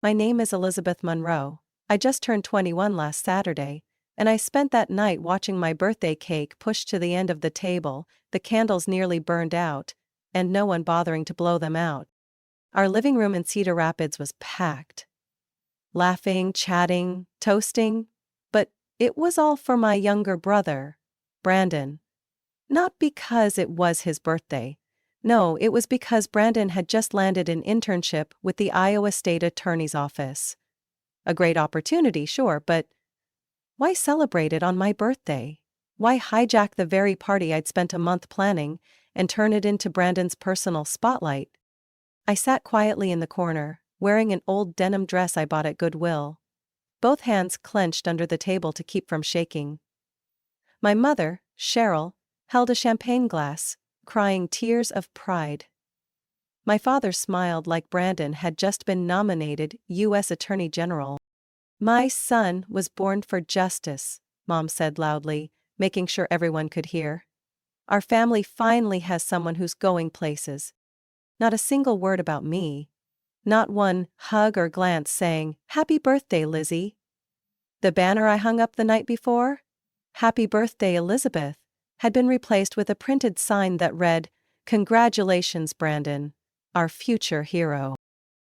My name is Elizabeth Monroe. I just turned 21 last Saturday, and I spent that night watching my birthday cake pushed to the end of the table, the candles nearly burned out, and no one bothering to blow them out. Our living room in Cedar Rapids was packed. Laughing, chatting, toasting. But it was all for my younger brother, Brandon. Not because it was his birthday. No, it was because Brandon had just landed an internship with the Iowa State Attorney's Office. A great opportunity, sure, but why celebrate it on my birthday? Why hijack the very party I'd spent a month planning and turn it into Brandon's personal spotlight? I sat quietly in the corner, wearing an old denim dress I bought at Goodwill. Both hands clenched under the table to keep from shaking. My mother, Cheryl, held a champagne glass, crying tears of pride. My father smiled like Brandon had just been nominated U.S. Attorney General. "My son was born for justice," Mom said loudly, making sure everyone could hear. "Our family finally has someone who's going places." Not a single word about me. Not one hug or glance saying, "Happy birthday, Lizzie." The banner I hung up the night before, "Happy birthday, Elizabeth," had been replaced with a printed sign that read, "Congratulations, Brandon, our future hero."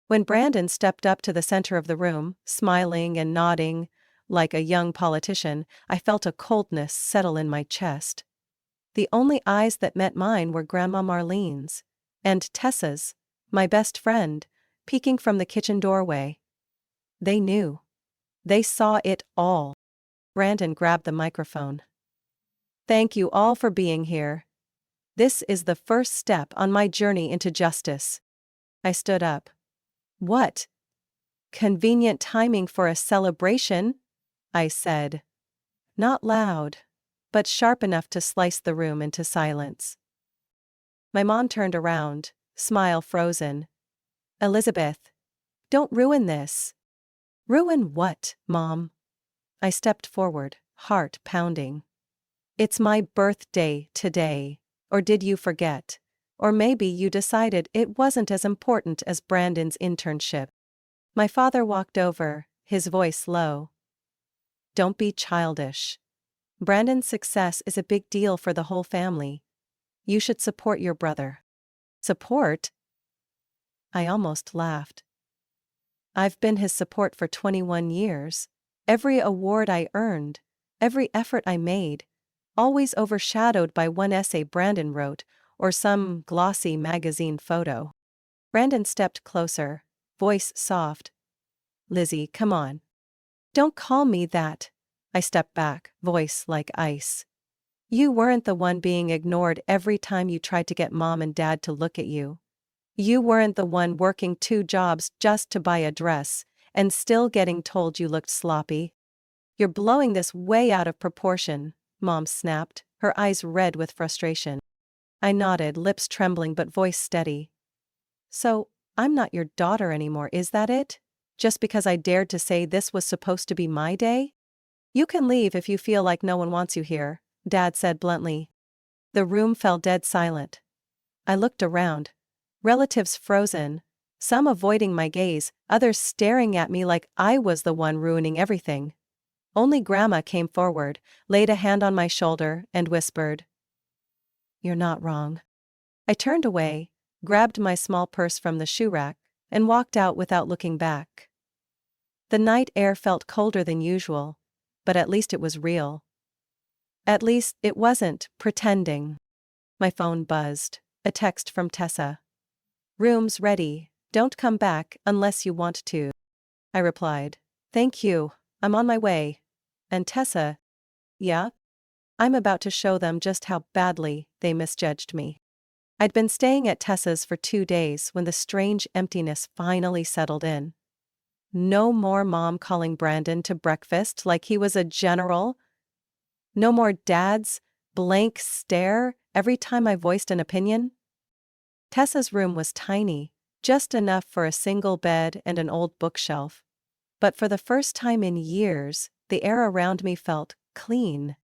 When Brandon stepped up to the center of the room, smiling and nodding, like a young politician, I felt a coldness settle in my chest. The only eyes that met mine were Grandma Marlene's. And Tessa's, my best friend, peeking from the kitchen doorway. They knew. They saw it all. Brandon grabbed the microphone. "Thank you all for being here. This is the first step on my journey into justice." I stood up. "What convenient timing for a celebration," I said. Not loud, but sharp enough to slice the room into silence. My mom turned around, smile frozen. "Elizabeth, don't ruin this." "Ruin what, Mom?" I stepped forward, heart pounding. "It's my birthday today. Or did you forget? Or maybe you decided it wasn't as important as Brandon's internship." My father walked over, his voice low. "Don't be childish. Brandon's success is a big deal for the whole family. You should support your brother." "Support?" I almost laughed. "I've been his support for 21 years. Every award I earned, every effort I made, always overshadowed by one essay Brandon wrote or some glossy magazine photo." Brandon stepped closer, voice soft. "Lizzie, come on. Don't call me that." I stepped back, voice like ice. "You weren't the one being ignored every time you tried to get Mom and Dad to look at you. You weren't the one working 2 jobs just to buy a dress and still getting told you looked sloppy. You're blowing this way out of proportion," Mom snapped, her eyes red with frustration. I nodded, lips trembling but voice steady. "So, I'm not your daughter anymore, is that it? Just because I dared to say this was supposed to be my day?" "You can leave if you feel like no one wants you here," Dad said bluntly. The room fell dead silent. I looked around. Relatives frozen, some avoiding my gaze, others staring at me like I was the one ruining everything. Only Grandma came forward, laid a hand on my shoulder, and whispered, "You're not wrong." I turned away, grabbed my small purse from the shoe rack, and walked out without looking back. The night air felt colder than usual, but at least it was real. At least it wasn't pretending. My phone buzzed, a text from Tessa. "Room's ready, don't come back unless you want to." I replied, "Thank you, I'm on my way." And Tessa, "Yeah? I'm about to show them just how badly they misjudged me." I'd been staying at Tessa's for 2 days when the strange emptiness finally settled in. No more Mom calling Brandon to breakfast like he was a general. No more Dad's blank stare every time I voiced an opinion. Tessa's room was tiny, just enough for a single bed and an old bookshelf. But for the first time in years, the air around me felt clean.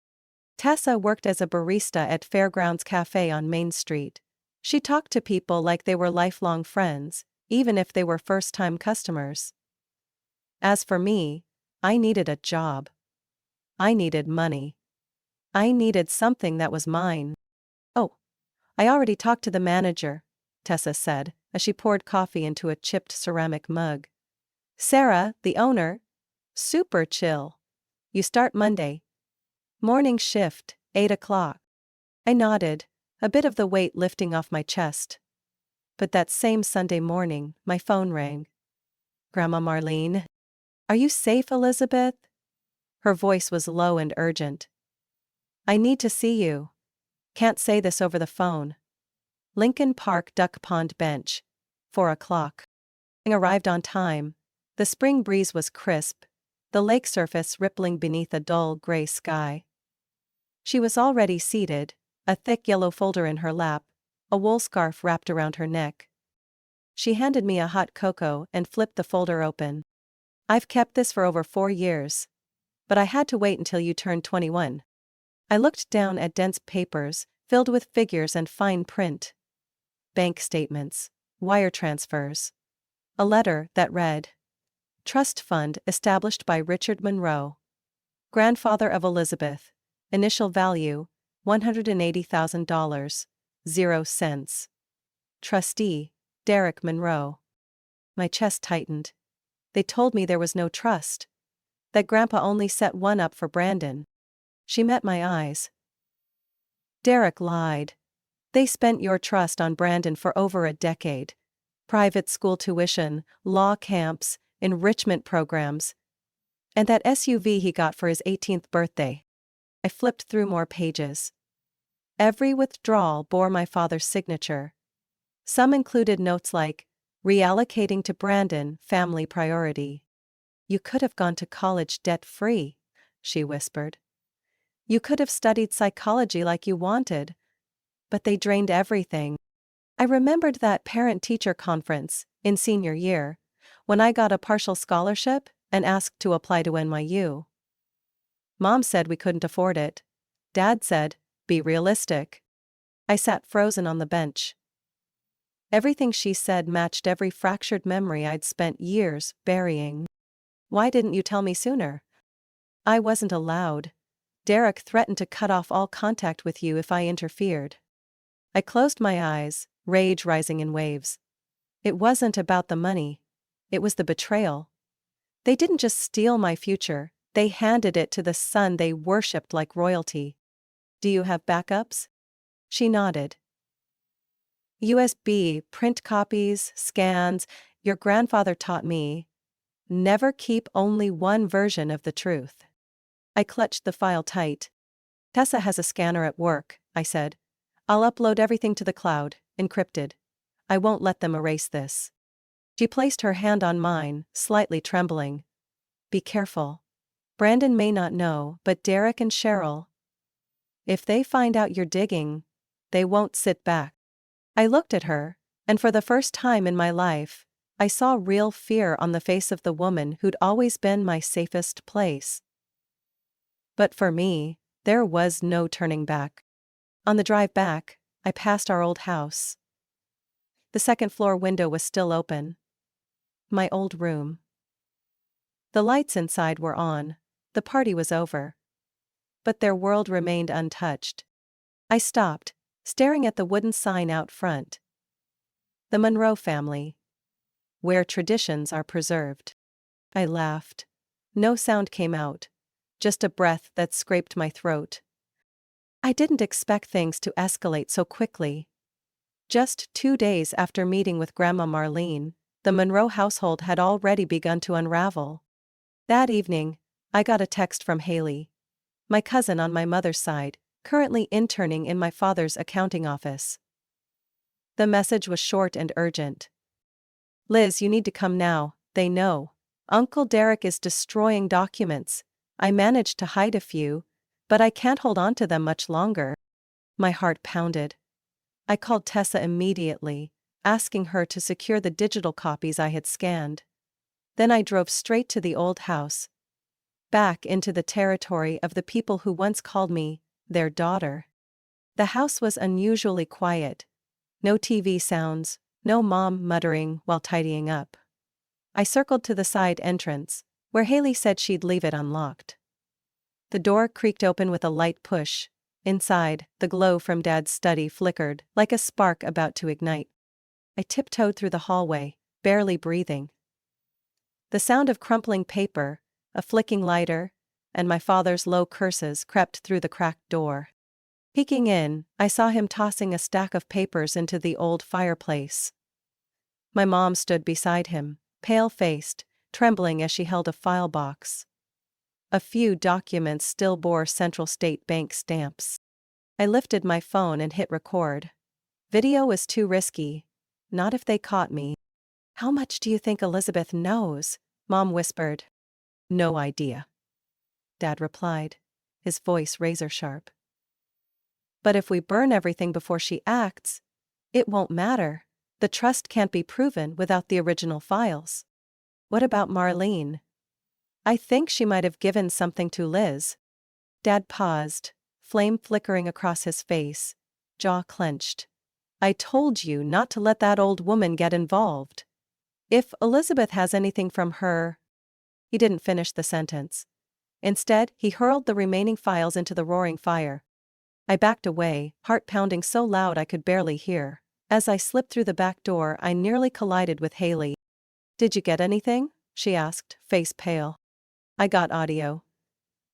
Tessa worked as a barista at Fairgrounds Cafe on Main Street. She talked to people like they were lifelong friends, even if they were first-time customers. As for me, I needed a job. I needed money. I needed something that was mine. Oh, I already talked to the manager, Tessa said, as she poured coffee into a chipped ceramic mug. Sarah, the owner, super chill. You start Monday. Morning shift, 8 o'clock. I nodded, a bit of the weight lifting off my chest. But that same Sunday morning, my phone rang. Grandma Marlene. Are you safe, Elizabeth? Her voice was low and urgent. I need to see you. Can't say this over the phone. Lincoln Park Duck Pond Bench. 4 o'clock. I arrived on time. The spring breeze was crisp, the lake surface rippling beneath a dull gray sky. She was already seated, a thick yellow folder in her lap, a wool scarf wrapped around her neck. She handed me a hot cocoa and flipped the folder open. I've kept this for over 4 years. But I had to wait until you turned 21. I looked down at dense papers, filled with figures and fine print. Bank statements, wire transfers. A letter that read, Trust Fund established by Richard Monroe. Grandfather of Elizabeth. Initial value, $180,000. 0 cents. Trustee, Derek Monroe. My chest tightened. They told me there was no trust. That Grandpa only set one up for Brandon. She met my eyes. Derek lied. They spent your trust on Brandon for over a decade. Private school tuition, law camps, enrichment programs. And that SUV he got for his 18th birthday. I flipped through more pages. Every withdrawal bore my father's signature. Some included notes like, reallocating to Brandon, family priority. You could have gone to college debt-free, she whispered. You could have studied psychology like you wanted. But they drained everything. I remembered that parent-teacher conference, in senior year, when I got a partial scholarship and asked to apply to NYU. Mom said we couldn't afford it. Dad said, be realistic. I sat frozen on the bench. Everything she said matched every fractured memory I'd spent years burying. Why didn't you tell me sooner? I wasn't allowed. Derek threatened to cut off all contact with you if I interfered. I closed my eyes, rage rising in waves. It wasn't about the money. It was the betrayal. They didn't just steal my future, they handed it to the son they worshipped like royalty. Do you have backups? She nodded. USB, print copies, scans. Your grandfather taught me. Never keep only one version of the truth. I clutched the file tight. Tessa has a scanner at work, I said. I'll upload everything to the cloud, encrypted. I won't let them erase this. She placed her hand on mine, slightly trembling. Be careful. Brandon may not know, but Derek and Cheryl. If they find out you're digging, they won't sit back. I looked at her, and for the first time in my life, I saw real fear on the face of the woman who'd always been my safest place. But for me, there was no turning back. On the drive back, I passed our old house. The second-floor window was still open. My old room. The lights inside were on. The party was over. But their world remained untouched. I stopped, staring at the wooden sign out front. The Monroe family. Where traditions are preserved. I laughed. No sound came out. Just a breath that scraped my throat. I didn't expect things to escalate so quickly. Just 2 days after meeting with Grandma Marlene, the Monroe household had already begun to unravel. That evening, I got a text from Haley, my cousin on my mother's side, currently interning in my father's accounting office. The message was short and urgent. Liz, you need to come now, they know. Uncle Derek is destroying documents. I managed to hide a few, but I can't hold on to them much longer. My heart pounded. I called Tessa immediately, asking her to secure the digital copies I had scanned. Then I drove straight to the old house. Back into the territory of the people who once called me their daughter. The house was unusually quiet. No TV sounds, no mom muttering while tidying up. I circled to the side entrance, where Haley said she'd leave it unlocked. The door creaked open with a light push. Inside, the glow from Dad's study flickered like a spark about to ignite. I tiptoed through the hallway, barely breathing. The sound of crumpling paper, a flicking lighter, and my father's low curses crept through the cracked door. Peeking in, I saw him tossing a stack of papers into the old fireplace. My mom stood beside him, pale-faced, trembling as she held a file box. A few documents still bore Central State Bank stamps. I lifted my phone and hit record. Video was too risky. Not if they caught me. "How much do you think Elizabeth knows?" Mom whispered. "No idea," Dad replied, his voice razor-sharp. "But if we burn everything before she acts, it won't matter. The trust can't be proven without the original files." "What about Marlene?" "I think she might have given something to Liz." Dad paused, flame flickering across his face, jaw clenched. "I told you not to let that old woman get involved. If Elizabeth has anything from her—" He didn't finish the sentence. Instead, he hurled the remaining files into the roaring fire. I backed away, heart pounding so loud I could barely hear. As I slipped through the back door, I nearly collided with Haley. "Did you get anything?" she asked, face pale. "I got audio.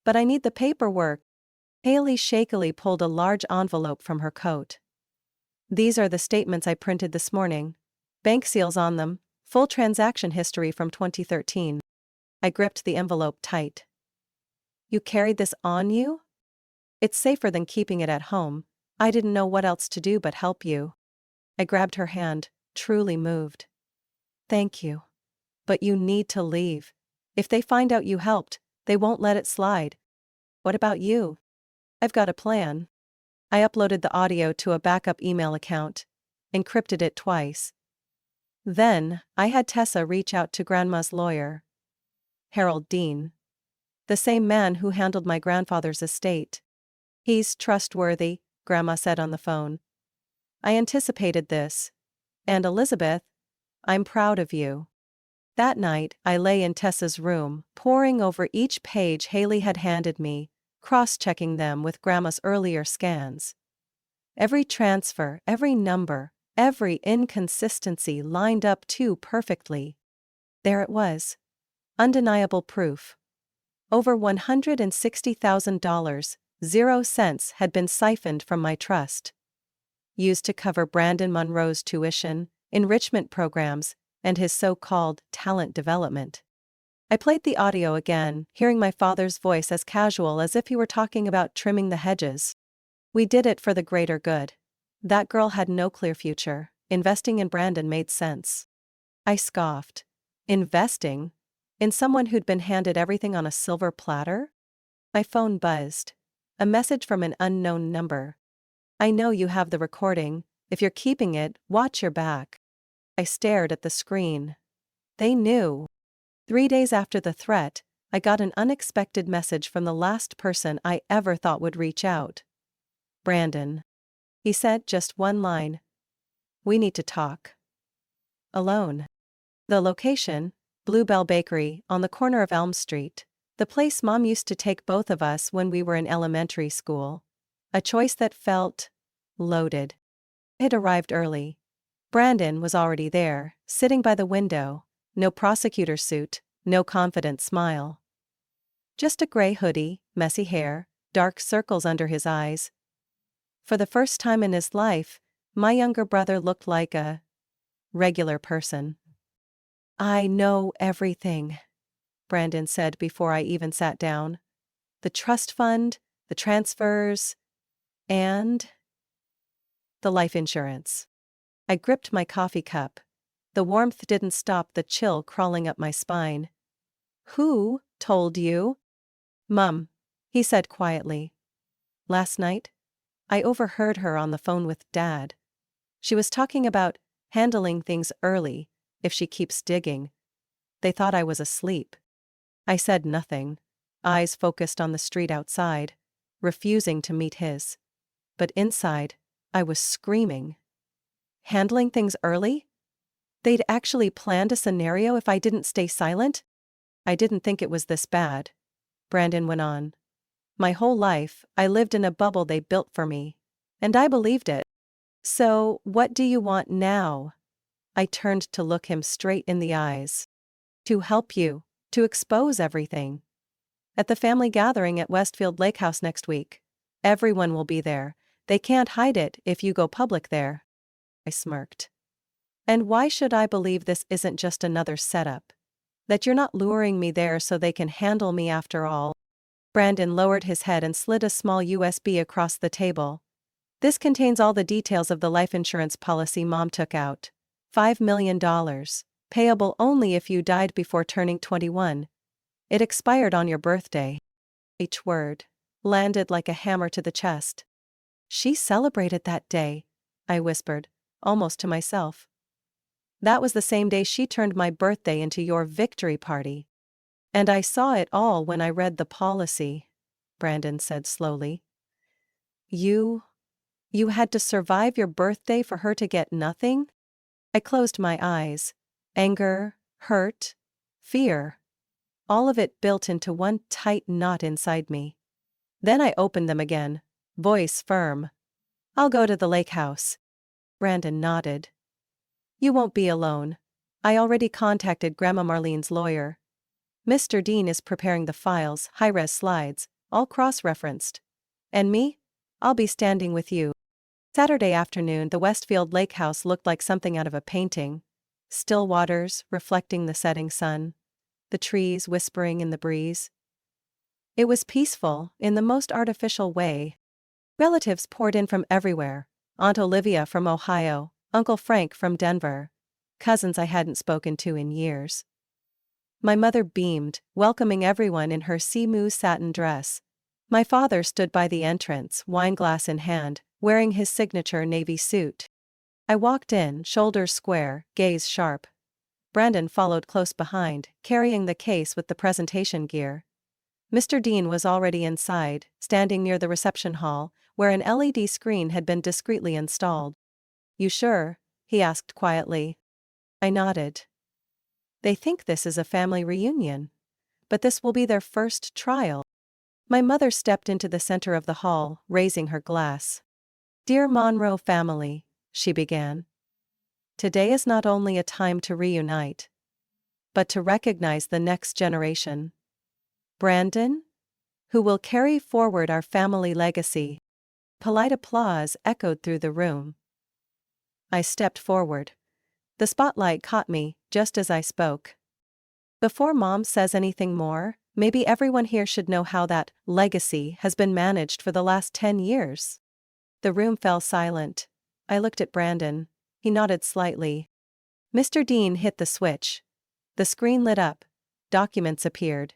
But I need the paperwork." Haley shakily pulled a large envelope from her coat. "These are the statements I printed this morning. Bank seals on them, full transaction history from 2013. I gripped the envelope tight. "You carried this on you?" "It's safer than keeping it at home. I didn't know what else to do but help you." I grabbed her hand, truly moved. "Thank you. But you need to leave. If they find out you helped, they won't let it slide." "What about you?" "I've got a plan." I uploaded the audio to a backup email account, encrypted it twice. Then, I had Tessa reach out to Grandma's lawyer, Harold Dean, the same man who handled my grandfather's estate. "He's trustworthy," Grandma said on the phone. "I anticipated this. And Elizabeth, I'm proud of you." That night, I lay in Tessa's room, poring over each page Haley had handed me, cross-checking them with Grandma's earlier scans. Every transfer, every number, every inconsistency lined up too perfectly. There it was. Undeniable proof. Over $160,000, 0 cents had been siphoned from my trust. Used to cover Brandon Monroe's tuition, enrichment programs, and his so-called talent development. I played the audio again, hearing my father's voice as casual as if he were talking about trimming the hedges. "We did it for the greater good. That girl had no clear future. Investing in Brandon made sense." I scoffed. Investing? In someone who'd been handed everything on a silver platter? My phone buzzed. A message from an unknown number. "I know you have the recording. If you're keeping it, watch your back." I stared at the screen. They knew. 3 days after the threat, I got an unexpected message from the last person I ever thought would reach out. "Brandon." He said just one line. "We need to talk." Alone. The location, Bluebell Bakery, on the corner of Elm Street. The place Mom used to take both of us when we were in elementary school. A choice that felt loaded. It arrived early. Brandon was already there, sitting by the window. No prosecutor suit, no confident smile. Just a gray hoodie, messy hair, dark circles under his eyes. For the first time in his life, my younger brother looked like a regular person. "I know everything," Brandon said before I even sat down. "The trust fund, the transfers, and the life insurance." I gripped my coffee cup. The warmth didn't stop the chill crawling up my spine. "Who told you?" "Mum," he said quietly. "Last night? I overheard her on the phone with Dad. She was talking about handling things early, if she keeps digging. They thought I was asleep." I said nothing, eyes focused on the street outside, refusing to meet his. But inside, I was screaming. Handling things early? They'd actually planned a scenario if I didn't stay silent? I didn't think it was this bad, Brandon went on. My whole life, I lived in a bubble they built for me. And I believed it. So, what do you want now? I turned to look him straight in the eyes. To help you, to expose everything. At the family gathering at Westfield Lakehouse next week. Everyone will be there. They can't hide it if you go public there. I smirked. And why should I believe this isn't just another setup? That you're not luring me there so they can handle me after all? Brandon lowered his head and slid a small USB across the table. This contains all the details of the life insurance policy Mom took out. $5 million. Payable only if you died before turning 21. It expired on your birthday. Each word landed like a hammer to the chest. She celebrated that day, I whispered, almost to myself. That was the same day she turned my birthday into your victory party. And I saw it all when I read the policy, Brandon said slowly. You had to survive your birthday for her to get nothing? I closed my eyes. Anger, hurt, fear. All of it built into one tight knot inside me. Then I opened them again, voice firm. I'll go to the lake house. Brandon nodded. You won't be alone. I already contacted Grandma Marlene's lawyer. Mr. Dean is preparing the files, high-res slides, all cross-referenced. And me? I'll be standing with you. Saturday afternoon, the Westfield Lake House looked like something out of a painting. Still waters reflecting the setting sun. The trees whispering in the breeze. It was peaceful, in the most artificial way. Relatives poured in from everywhere. Aunt Olivia from Ohio, Uncle Frank from Denver. Cousins I hadn't spoken to in years. My mother beamed, welcoming everyone in her sea-moo satin dress. My father stood by the entrance, wineglass in hand, wearing his signature navy suit. I walked in, shoulders square, gaze sharp. Brandon followed close behind, carrying the case with the presentation gear. Mr. Dean was already inside, standing near the reception hall, where an LED screen had been discreetly installed. You sure? He asked quietly. I nodded. They think this is a family reunion. But this will be their first trial. My mother stepped into the center of the hall, raising her glass. Dear Monroe family, she began. Today is not only a time to reunite, but to recognize the next generation. Brandon, who will carry forward our family legacy. Polite applause echoed through the room. I stepped forward. The spotlight caught me, just as I spoke. Before Mom says anything more, maybe everyone here should know how that legacy has been managed for the last 10 years. The room fell silent. I looked at Brandon. He nodded slightly. Mr. Dean hit the switch. The screen lit up. Documents appeared.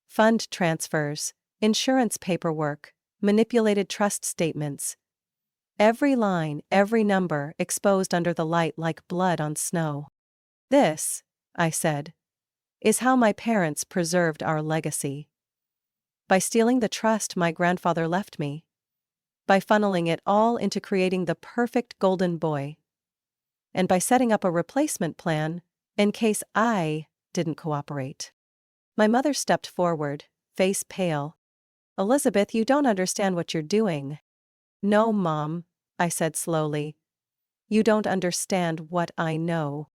Fund transfers, insurance paperwork, manipulated trust statements. Every line, every number exposed under the light like blood on snow. This, I said, is how my parents preserved our legacy. By stealing the trust my grandfather left me. By funneling it all into creating the perfect golden boy. And by setting up a replacement plan, in case I didn't cooperate. My mother stepped forward, face pale. Elizabeth, you don't understand what you're doing. No, Mom, I said slowly. You don't understand what I know.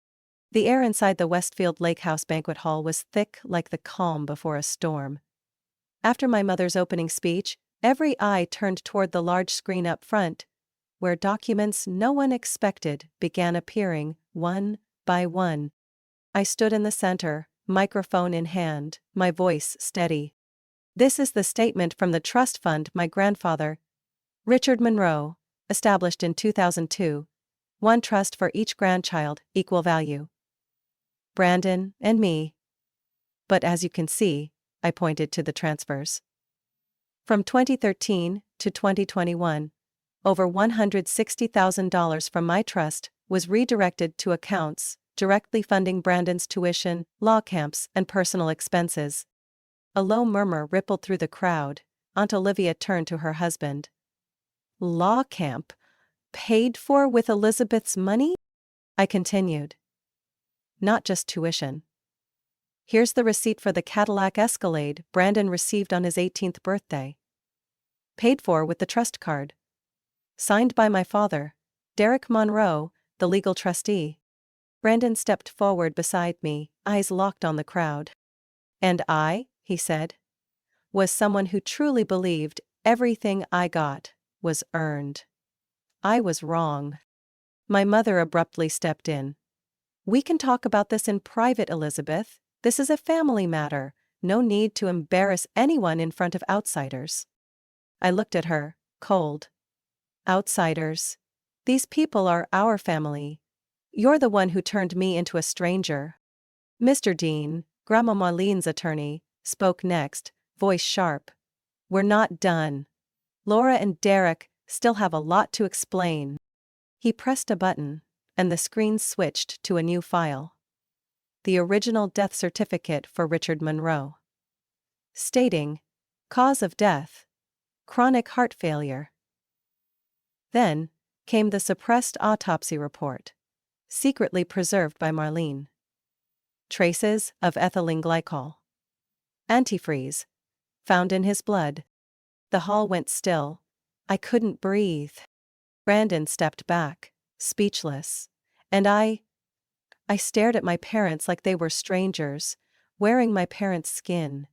The air inside the Westfield Lakehouse banquet hall was thick like the calm before a storm. After my mother's opening speech, every eye turned toward the large screen up front, where documents no one expected began appearing, one by one. I stood in the center, microphone in hand, my voice steady. This is the statement from the trust fund my grandfather, Richard Monroe, established in 2002. One trust for each grandchild, equal value. Brandon and me. But as you can see, I pointed to the transfers. From 2013 to 2021, over $160,000 from my trust was redirected to accounts, directly funding Brandon's tuition, law camps, and personal expenses. A low murmur rippled through the crowd. Aunt Olivia turned to her husband. Law camp? Paid for with Elizabeth's money? I continued. Not just tuition. Here's the receipt for the Cadillac Escalade Brandon received on his 18th birthday. Paid for with the trust card. Signed by my father, Derek Monroe, the legal trustee. Brandon stepped forward beside me, eyes locked on the crowd. And I, he said, was someone who truly believed everything I got was earned. I was wrong. My mother abruptly stepped in. We can talk about this in private, Elizabeth. This is a family matter. No need to embarrass anyone in front of outsiders. I looked at her, cold. Outsiders. These people are our family. You're the one who turned me into a stranger. Mr. Dean, Grandma Marlene's attorney, spoke next, voice sharp. We're not done. Laura and Derek still have a lot to explain. He pressed a button, and the screen switched to a new file. The original death certificate for Richard Monroe. Stating, cause of death, chronic heart failure. Then came the suppressed autopsy report, secretly preserved by Marlene. Traces of ethylene glycol. Antifreeze. Found in his blood. The hall went still. I couldn't breathe. Brandon stepped back, speechless, and I stared at my parents like they were strangers, wearing my parents' skin.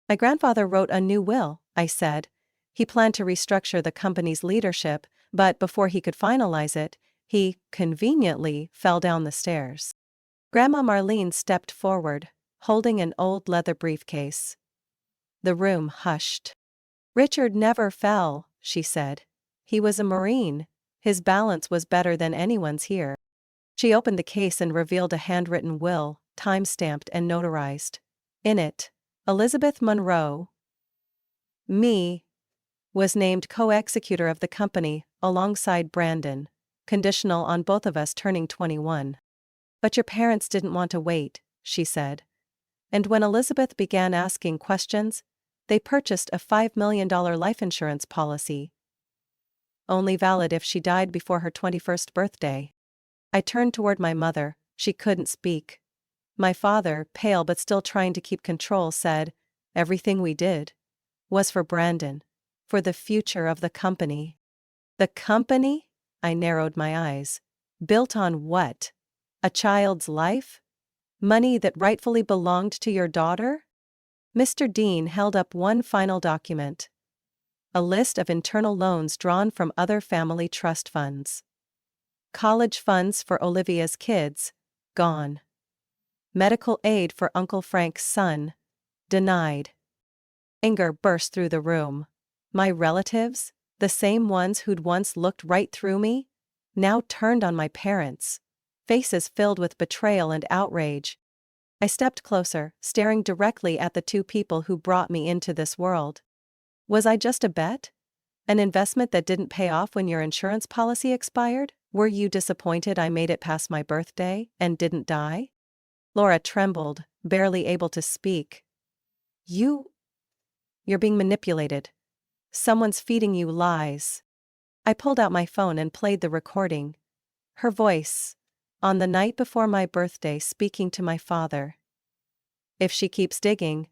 My grandfather wrote a new will, I said. He planned to restructure the company's leadership, but before he could finalize it, he, conveniently, fell down the stairs. Grandma Marlene stepped forward, holding an old leather briefcase. The room hushed. Richard never fell, she said. He was a Marine. His balance was better than anyone's here. She opened the case and revealed a handwritten will, time-stamped and notarized. In it, Elizabeth Monroe, me, was named co-executor of the company, alongside Brandon, conditional on both of us turning 21. But your parents didn't want to wait, she said. And when Elizabeth began asking questions, they purchased a $5 million life insurance policy. Only valid if she died before her 21st birthday. I turned toward my mother. She couldn't speak. My father, pale but still trying to keep control, said, everything we did was for Brandon, for the future of the company. The company? I narrowed my eyes. Built on what? A child's life? Money that rightfully belonged to your daughter? Mr. Dean held up one final document. A list of internal loans drawn from other family trust funds. College funds for Olivia's kids, gone. Medical aid for Uncle Frank's son, denied. Anger burst through the room. My relatives, the same ones who'd once looked right through me, now turned on my parents, faces filled with betrayal and outrage. I stepped closer, staring directly at the two people who brought me into this world. Was I just a bet? An investment that didn't pay off when your insurance policy expired? Were you disappointed I made it past my birthday and didn't die? Laura trembled, barely able to speak. You're being manipulated. Someone's feeding you lies. I pulled out my phone and played the recording. Her voice, on the night before my birthday, speaking to my father. If she keeps digging,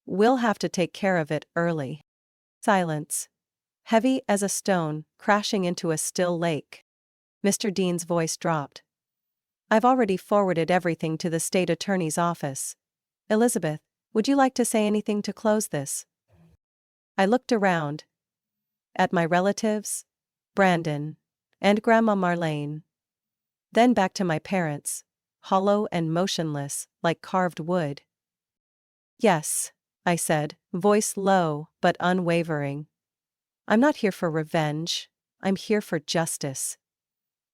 we'll have to take care of it early. Silence. Heavy as a stone, crashing into a still lake. Mr. Dean's voice dropped. I've already forwarded everything to the state attorney's office. Elizabeth, would you like to say anything to close this? I looked around. At my relatives, Brandon, and Grandma Marlene. Then back to my parents, hollow and motionless, like carved wood. Yes, I said, voice low but unwavering. I'm not here for revenge, I'm here for justice.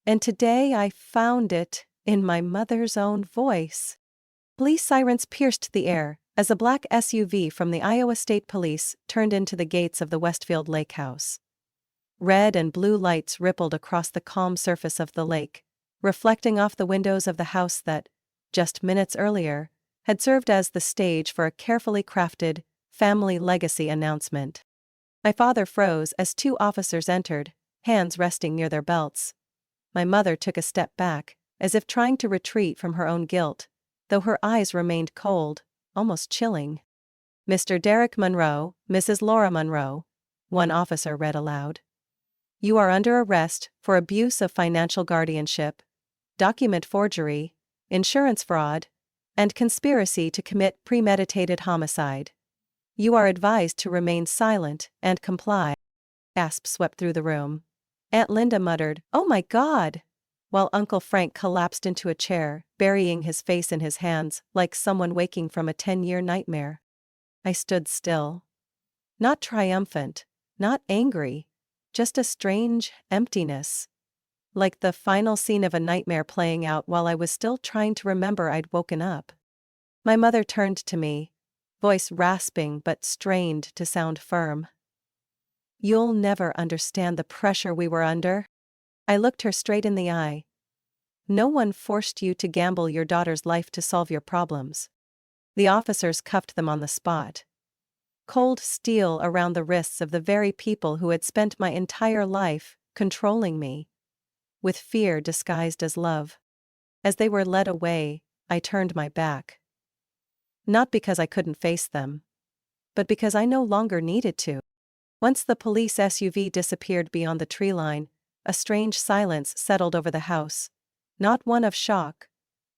And today I found it in my mother's own voice. Police sirens pierced the air as a black SUV from the Iowa State Police turned into the gates of the Westfield Lakehouse. Red and blue lights rippled across the calm surface of the lake, reflecting off the windows of the house that, just minutes earlier, had served as the stage for a carefully crafted family legacy announcement. My father froze as two officers entered, hands resting near their belts. My mother took a step back, as if trying to retreat from her own guilt, though her eyes remained cold. almost chilling. "Mr. Derek Monroe, Mrs. Laura Monroe," one officer read aloud. "You are under arrest for abuse of financial guardianship, document forgery, insurance fraud, and conspiracy to commit premeditated homicide. You are advised to remain silent and comply." Gasps swept through the room. Aunt Linda muttered, "Oh my God!" while Uncle Frank collapsed into a chair, burying his face in his hands like someone waking from a 10-year nightmare. I stood still. Not triumphant, not angry, just a strange emptiness. Like the final scene of a nightmare playing out while I was still trying to remember I'd woken up. My mother turned to me, voice rasping but strained to sound firm. "You'll never understand the pressure we were under." I looked her straight in the eye. "No one forced you to gamble your daughter's life to solve your problems. The officers cuffed them on the spot. Cold steel around the wrists of the very people who had spent my entire life controlling me, with fear disguised as love. As they were led away, I turned my back. Not because I couldn't face them, but because I no longer needed to. Once the police SUV disappeared beyond the tree line, a strange silence settled over the house. Not one of shock,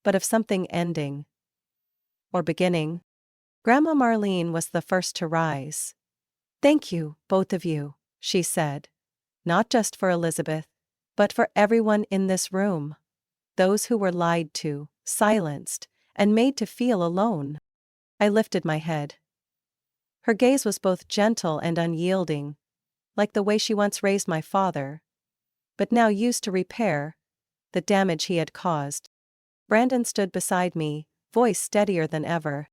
but of something ending. Or beginning. Grandma Marlene was the first to rise. "Thank you, both of you," she said. "Not just for Elizabeth, but for everyone in this room. Those who were lied to, silenced, and made to feel alone." I lifted my head. Her gaze was both gentle and unyielding, like the way she once raised my father, but now used to repair the damage he had caused. Brandon stood beside me, voice steadier than ever.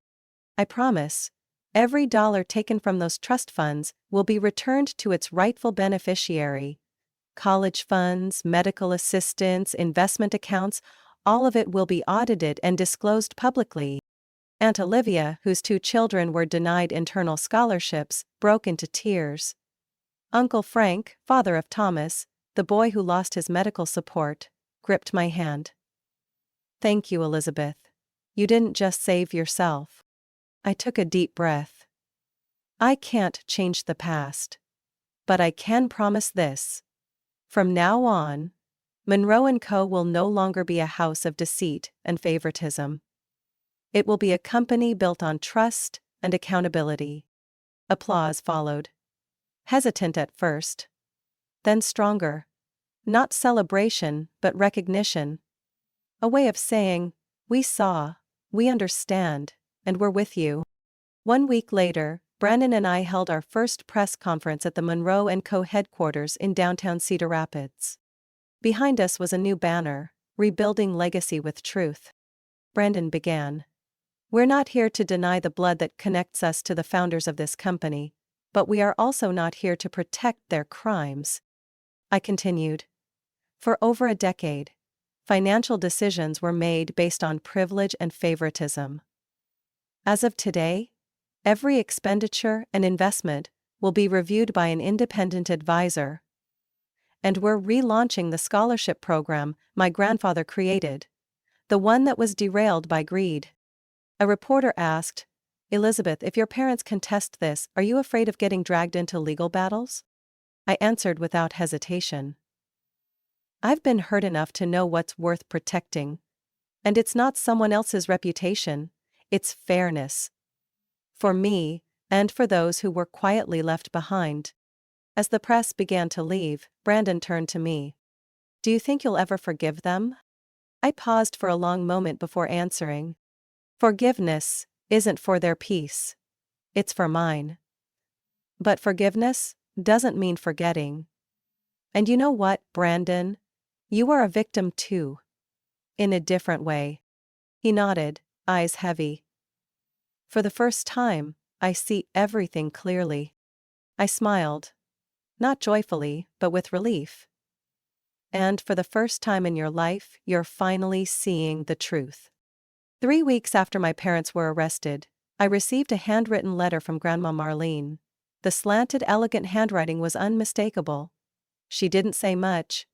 "I promise, every dollar taken from those trust funds will be returned to its rightful beneficiary. College funds, medical assistance, investment accounts, all of it will be audited and disclosed publicly." Aunt Olivia, whose 2 children were denied internal scholarships, broke into tears. Uncle Frank, father of Thomas, the boy who lost his medical support, gripped my hand. "Thank you, Elizabeth. You didn't just save yourself." I took a deep breath. I can't change the past. But I can promise this. From now on, Monroe & Co. will no longer be a house of deceit and favoritism. It will be a company built on trust and accountability. Applause followed. Hesitant at first. Then stronger. Not celebration, but recognition. A way of saying, "We saw, we understand, and we're with you." 1 week later, Brandon and I held our first press conference at the Monroe & Co. headquarters in downtown Cedar Rapids. Behind us was a new banner, "Rebuilding Legacy with Truth." Brandon began. "We're not here to deny the blood that connects us to the founders of this company, but we are also not here to protect their crimes." I continued. "For over a decade, financial decisions were made based on privilege and favoritism. As of today, every expenditure and investment will be reviewed by an independent advisor. And we're relaunching the scholarship program my grandfather created, the one that was derailed by greed." A reporter asked, "Elizabeth, if your parents contest this, are you afraid of getting dragged into legal battles?" I answered without hesitation. "I've been hurt enough to know what's worth protecting. And it's not someone else's reputation, it's fairness. For me, and for those who were quietly left behind." As the press began to leave, Brandon turned to me. "Do you think you'll ever forgive them?" I paused for a long moment before answering. "Forgiveness isn't for their peace. It's for mine. But forgiveness doesn't mean forgetting. And you know what, Brandon? You are a victim too. In a different way." He nodded, eyes heavy. "For the first time, I see everything clearly." I smiled. Not joyfully, but with relief. "And for the first time in your life, you're finally seeing the truth." 3 weeks after my parents were arrested, I received a handwritten letter from Grandma Marlene. The slanted, elegant handwriting was unmistakable. She didn't say much.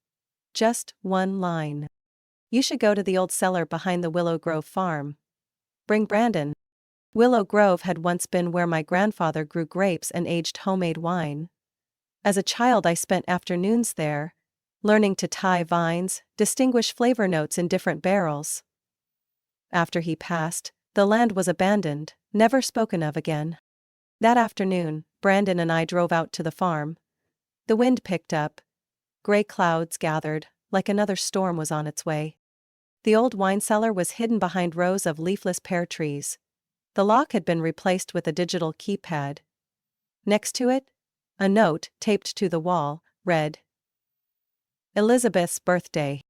Just one line. "You should go to the old cellar behind the Willow Grove farm. Bring Brandon." Willow Grove had once been where my grandfather grew grapes and aged homemade wine. As a child, I spent afternoons there, learning to tie vines, distinguish flavor notes in different barrels. After he passed, the land was abandoned, never spoken of again. That afternoon, Brandon and I drove out to the farm. The wind picked up. Gray clouds gathered, like another storm was on its way. The old wine cellar was hidden behind rows of leafless pear trees. The lock had been replaced with a digital keypad. Next to it, a note, taped to the wall, read, "Elizabeth's birthday."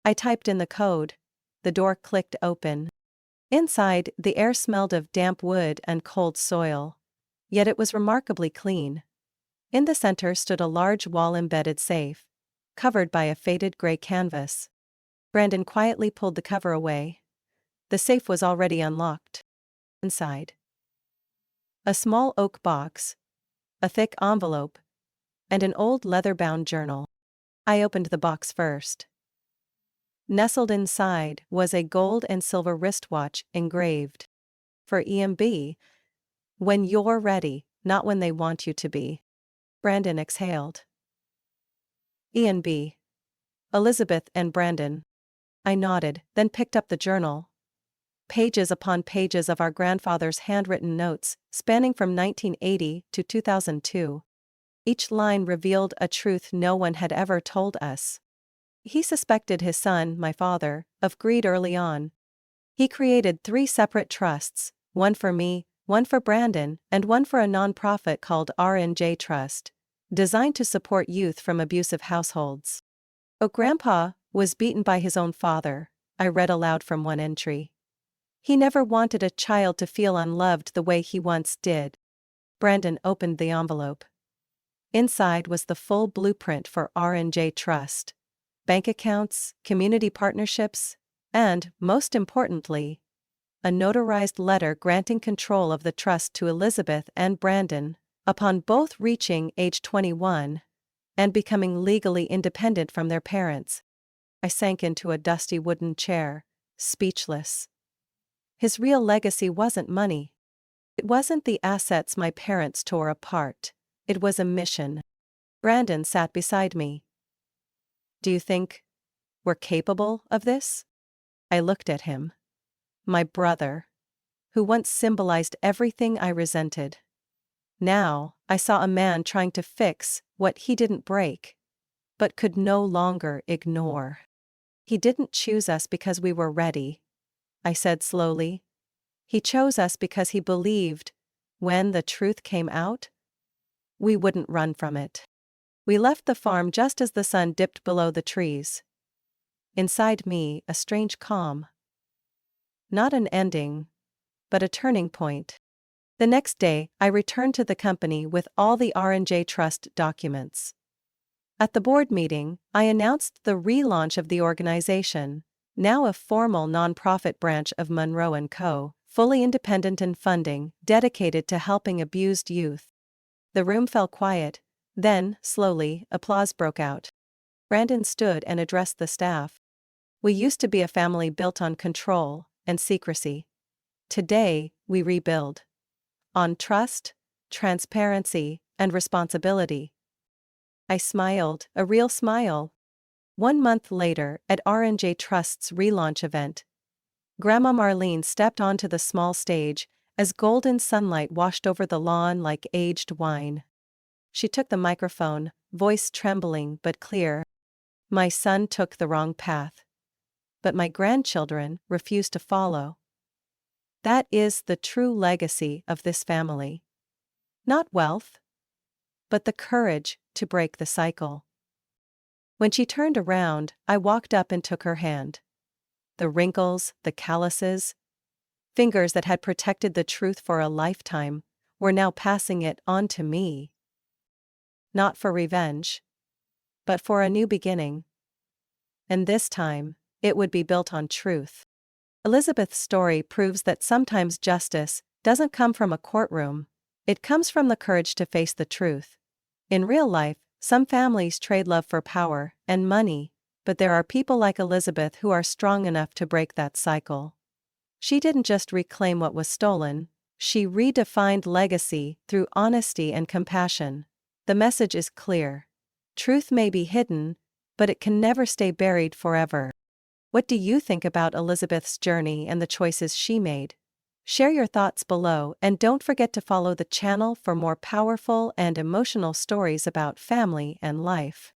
I typed in the code. The door clicked open. Inside, the air smelled of damp wood and cold soil. Yet it was remarkably clean. In the center stood a large wall-embedded safe, covered by a faded gray canvas. Brandon quietly pulled the cover away. The safe was already unlocked. Inside, a small oak box, a thick envelope, and an old leather-bound journal. I opened the box first. Nestled inside was a gold and silver wristwatch engraved, "For EMB, when you're ready, not when they want you to be." Brandon exhaled. "ENB. Elizabeth and Brandon." I nodded, then picked up the journal. Pages upon pages of our grandfather's handwritten notes, spanning from 1980 to 2002. Each line revealed a truth no one had ever told us. He suspected his son, my father, of greed early on. He created 3 separate trusts, one for me, one for Brandon, and one for a nonprofit called R&J Trust, designed to support youth from abusive households. "Oh, Grandpa was beaten by his own father," I read aloud from one entry. "He never wanted a child to feel unloved the way he once did." Brandon opened the envelope. Inside was the full blueprint for R&J Trust. Bank accounts, community partnerships, and, most importantly, a notarized letter granting control of the trust to Elizabeth and Brandon, upon both reaching age 21 and becoming legally independent from their parents. I sank into a dusty wooden chair, speechless. His real legacy wasn't money. It wasn't the assets my parents tore apart. It was a mission. Brandon sat beside me. "Do you think we're capable of this?" I looked at him. My brother, who once symbolized everything I resented. Now, I saw a man trying to fix what he didn't break, but could no longer ignore. "He didn't choose us because we were ready," I said slowly. "He chose us because he believed, when the truth came out, we wouldn't run from it." We left the farm just as the sun dipped below the trees. Inside me, a strange calm. Not an ending, but a turning point. The next day, I returned to the company with all the R&J Trust documents. At the board meeting, I announced the relaunch of the organization, now a formal nonprofit branch of Monroe & Co., fully independent in funding, dedicated to helping abused youth. The room fell quiet. Then, slowly, applause broke out. Brandon stood and addressed the staff. "We used to be a family built on control and secrecy. Today, we rebuild. On trust, transparency, and responsibility." I smiled, a real smile. 1 month later, at R&J Trust's relaunch event, Grandma Marlene stepped onto the small stage as golden sunlight washed over the lawn like aged wine. She took the microphone, voice trembling but clear. "My son took the wrong path. But my grandchildren refused to follow. That is the true legacy of this family. Not wealth, but the courage to break the cycle." When she turned around, I walked up and took her hand. The wrinkles, the calluses, fingers that had protected the truth for a lifetime, were now passing it on to me. Not for revenge, but for a new beginning. And this time, it would be built on truth. Elizabeth's story proves that sometimes justice doesn't come from a courtroom, it comes from the courage to face the truth. In real life, some families trade love for power and money, but there are people like Elizabeth who are strong enough to break that cycle. She didn't just reclaim what was stolen, She redefined legacy through honesty and compassion. The message is clear. Truth may be hidden, but it can never stay buried forever. What do you think about Elizabeth's journey and the choices she made? Share your thoughts below and don't forget to follow the channel for more powerful and emotional stories about family and life.